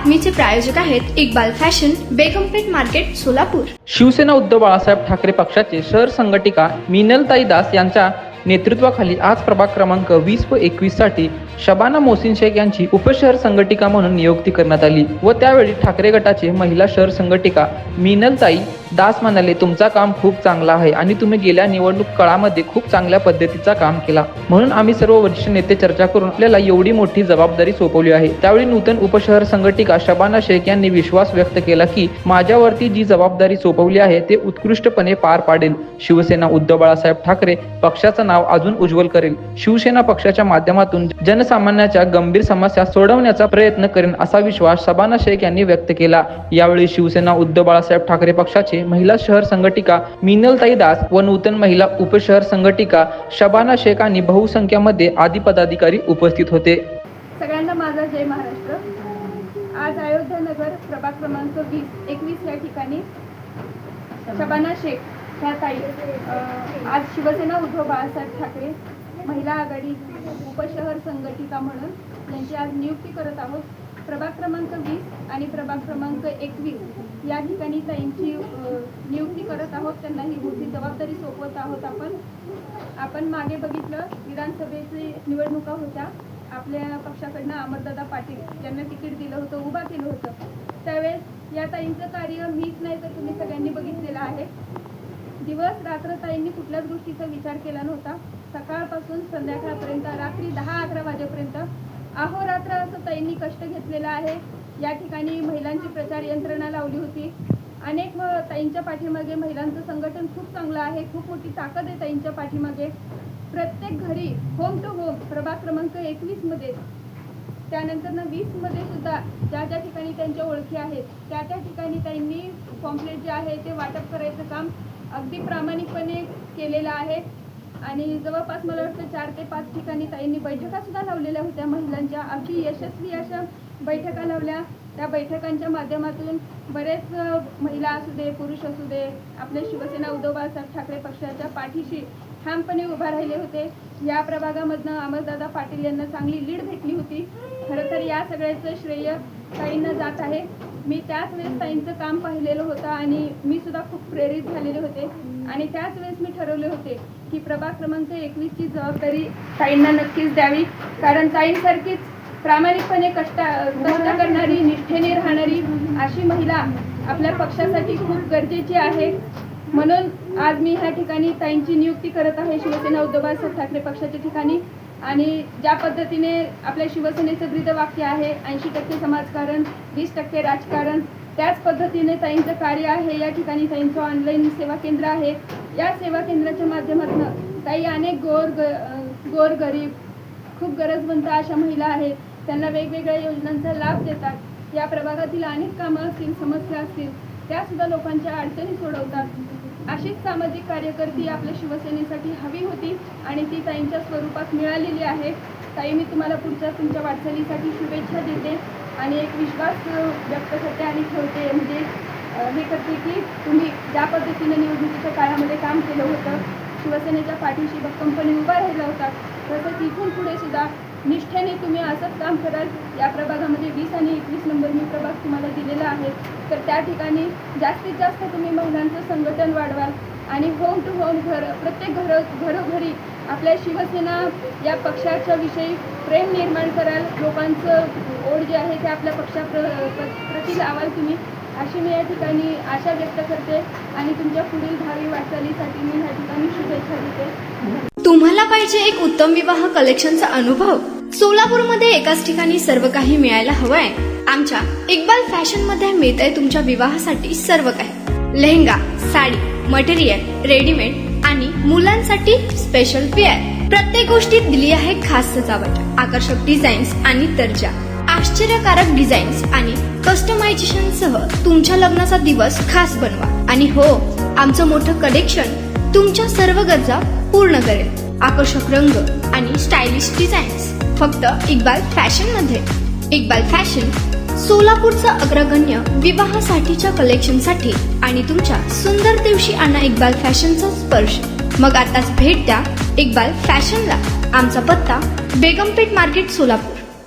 बातमीचे प्रायोजक आहेत Iqbal fashion, बेगमपेठ market, Solapur. Shiv Sena Uddhav Balasaheb Thackeray पक्षाचे शहर संघटिका मिनलताई दास यांच्या नेतृत्वाखाली आज प्रभाग क्रमांक 20 व 21 साठी शबाना मोहसिन शेख यांची उपशहर संघटिका म्हणून नियुक्ती करण्यात आली व त्यावेळी ठाकरे गटाचे महिला शहर संघटिका मिनलताई दास म्हणाले, तुमचा काम खूप चांगला आहे आणि तुम्ही गेल्या निवडणूक काळामध्ये खूप चांगल्या पद्धतीचा काम केला, म्हणून आम्ही सर्व वरिष्ठ नेते चर्चा करून आपल्याला एवढी मोठी जबाबदारी सोपवली आहे। त्यावेळी नूतन उपशहर संघटिका शबाना शेख यांनी विश्वास व्यक्त केला की माझ्यावरती जी जबाबदारी सोपवली आहे ते उत्कृष्टपणे पार पाडेल। शिवसेना उद्धव बाळासाहेब ठाकरे पक्षाचं नाव अजून उज्ज्वल करेल। शिवसेना पक्षाच्या माध्यमातून जनसामान्याच्या गंभीर समस्या सोडवण्याचा प्रयत्न करेन असा विश्वास शबाना शेख यांनी व्यक्त केला। यावेळी शिवसेना उद्धव बाळासाहेब ठाकरे पक्षाचे महिला शहर संघटिका मिनलताई दास व नूतन महिला उपशहर संघटिका शबाना शेख आणि बहुसंख्यामध्ये आदी पदाधिकारी उपस्थित होते। सगळ्यांना माझा जय महाराष्ट्र। आज अयोध्या नगर प्रभाग क्रमांक 20-21 या ठिकाणी शबाना शेख ह्या ताई आज शिवसेना उद्धव बाळासाहेब ठाकरे महिला आघाडी उपशहर संघटिका म्हणून यांची आज नियुक्ती करत आहोत। प्रभाग क्रमांक 20 आणि प्रभाग क्रमांक 21 या ठिकाणी ताईंची नियुक्ती करत आहोत। त्यांना ही मोठी जबाबदारी सोपवत आहोत। आपण मागे बघितलं, विधानसभेची निवडणुका होत्या, आपल्या पक्षाकडनं अमरदादा पाटील यांना तिकीट दिलं होतं, उभा केलं होतं। त्यावेळेस या ताईंचं कार्य मीच नाही तर तुम्ही सगळ्यांनी बघितलेलं आहे। दिवस रात्र ताईंनी कुठल्याच गोष्टीचा विचार केला नव्हता। सकाळपासून संध्याकाळपर्यंत, रात्री 10-11 वाजेपर्यंत अहोरात्र असं ताईंनी कष्ट घेतलेलं आहे। या ठिकाणी महिलांची प्रचार यंत्रणा लावली होती। अनेक ताईंच्या पाठीमागे महिलांचं संघटन खूप चांगलं आहे, खूप मोठी ताकद आहे ताईंच्या पाठीमागे। प्रत्येक घरी होम टू होम प्रभाग क्रमांक 21 मध्ये, त्यानंतर 20 मध्ये सुद्धा ज्या ज्या ठिकाणी त्यांच्या ओळखी आहेत त्या त्या ठिकाणी ताईंनी पॉम्पलेट जे आहे ते वाटप करायचं काम अगदी प्रामाणिकपणे केलेलं आहे। आणि जवळपास मला वाटतं 4 ते 5 ठिकाणी ताईंनी बैठका सुद्धा लावलेल्या होत्या महिलांच्या, अगदी यशस्वी अशा बैठका लावल्या। त्या बैठकांच्या माध्यमातून बरेच महिला असू दे, पुरुष असू दे, आपले शिवसेना उद्धव बाळासाहेब ठाकरे पक्षाच्या पाठीशी ठामपणे उभा राहिले होते। या प्रभागामधनं अमरदादा पाटील यांना चांगली लीड भेटली होती। खरं तर या सगळ्याचं श्रेय ताईंना जात आहे। मी त्याच वेळेस ताईंचं काम पाहिलेलं होतं आणि मी सुद्धा खूप प्रेरित झालेले होते आणि त्याच वेळेस मी ठरवले होते की प्रभाग क्रमांक 21 ची जबाबदारी ताईंना नक्कीच द्यावी, कारण ताईंसारखीच प्रामाणिकपणे कष्ट करणारी, निष्ठेने राहणारी अशी महिला आपल्या पक्षासाठी खूप गरजेची आहे। म्हणून आज मी ह्या ठिकाणी ताईंची नियुक्ती करत आहे शिवसेना उद्धव बाळासाहेब ठाकरे पक्षाच्या ठिकाणी। आणि ज्या पद्धतीने आपल्या शिवसेनेचं ब्रीदवाक्य आहे 80% समाजकारण, 20% राजकारण, त्याच पद्धतीने ताईंचं कार्य आहे। या ठिकाणी ताईंचं ऑनलाईन सेवा केंद्र आहे। या सेवा केंद्राच्या माध्यमातून ताई अनेक गोरगरीब, खूप गरजवंत अशा महिला आहेत, त्यांना वेगवेगळ्या योजनांचा लाभ देतात। या प्रभागातील अनेक कामं असतील, समस्या असतील, त्या सुद्धा लोकांच्या अडचणी सोडवतात। अशीच सामाजिक कार्यकर्ती आपल्या शिवसेनेसाठी हवी होती आणि ती ताईंच्या स्वरूपात मिळालेली आहे। ताई, मी तुम्हाला पुढच्या तुमच्या वाटचालीसाठी शुभेच्छा देते आणि एक विश्वास व्यक्त करते आणि ठेवते, म्हणजे हे करते की तुम्ही ज्या पद्धतीने निवडणुकीच्या काळामध्ये काम केलं होतं, शिवसेनेच्या पाठीशी भक्कमपणे उभा राहिला होता, तसंच इथून पुढे सुद्धा निष्ठेने तुम्ही असंच काम कराल। या प्रभागामध्ये 20 आणि 21 नंबर मी प्रभाग तुम्हाला दिलेला आहे, तर त्या ठिकाणी जास्तीत जास्त तुम्ही महिलांचं संघटन वाढवाल आणि होम टू होम प्रत्येक घरोघरी आपल्या शिवसेना या पक्षाच्या विषयी प्रेम निर्माण कराल। लोकांचं ओढ जे आहे ते आपल्या पक्षाप्रती लावाल तुम्ही, अशी मी या ठिकाणी आशा व्यक्त करते आणि तुमच्या पुढील भावी वाटचालीसाठी मी या ठिकाणी शुभेच्छा देते। तुम्हाला पाहिजे एक उत्तम विवाह कलेक्शनचा अनुभव? सोलापूरमध्ये एकाच ठिकाणी सर्व काही मिळायला हवंय? आमच्या इक्बाल फॅशन मध्ये मिळतंय तुमच्या विवाहासाठी सर्व काही। लेहंगा, साडी, मटेरियल, रेडीमेड आणि मुलांसाठी स्पेशल वेअर, प्रत्येक गोष्टीत दिली आहे खास सजावट, आकर्षक डिझाईन्स आणि दर्जा, आश्चर्यकारक डिझाईन्स आणि कस्टमायझेशन सह तुमच्या लग्नाचा दिवस खास बनवा। आणि हो, आमचं मोठं कलेक्शन तुमच्या सर्व गरजा पूर्ण करेल। आकर्षक रंग आणि स्टायलिश डिझाईन्स फक्त इक्बाल फॅशन मध्ये। इक्बाल फॅशन सोलापूरचा अग्रगण्य विवाहासाठीच्या कलेक्शनसाठी आणि तुमच्या सुंदर दिवशी आणा इक्बाल फॅशनचा स्पर्श। मग आताच भेट द्या इक्बाल फॅशनला। आमचा पत्ता बेगमपेठ मार्केट, सोलापूर।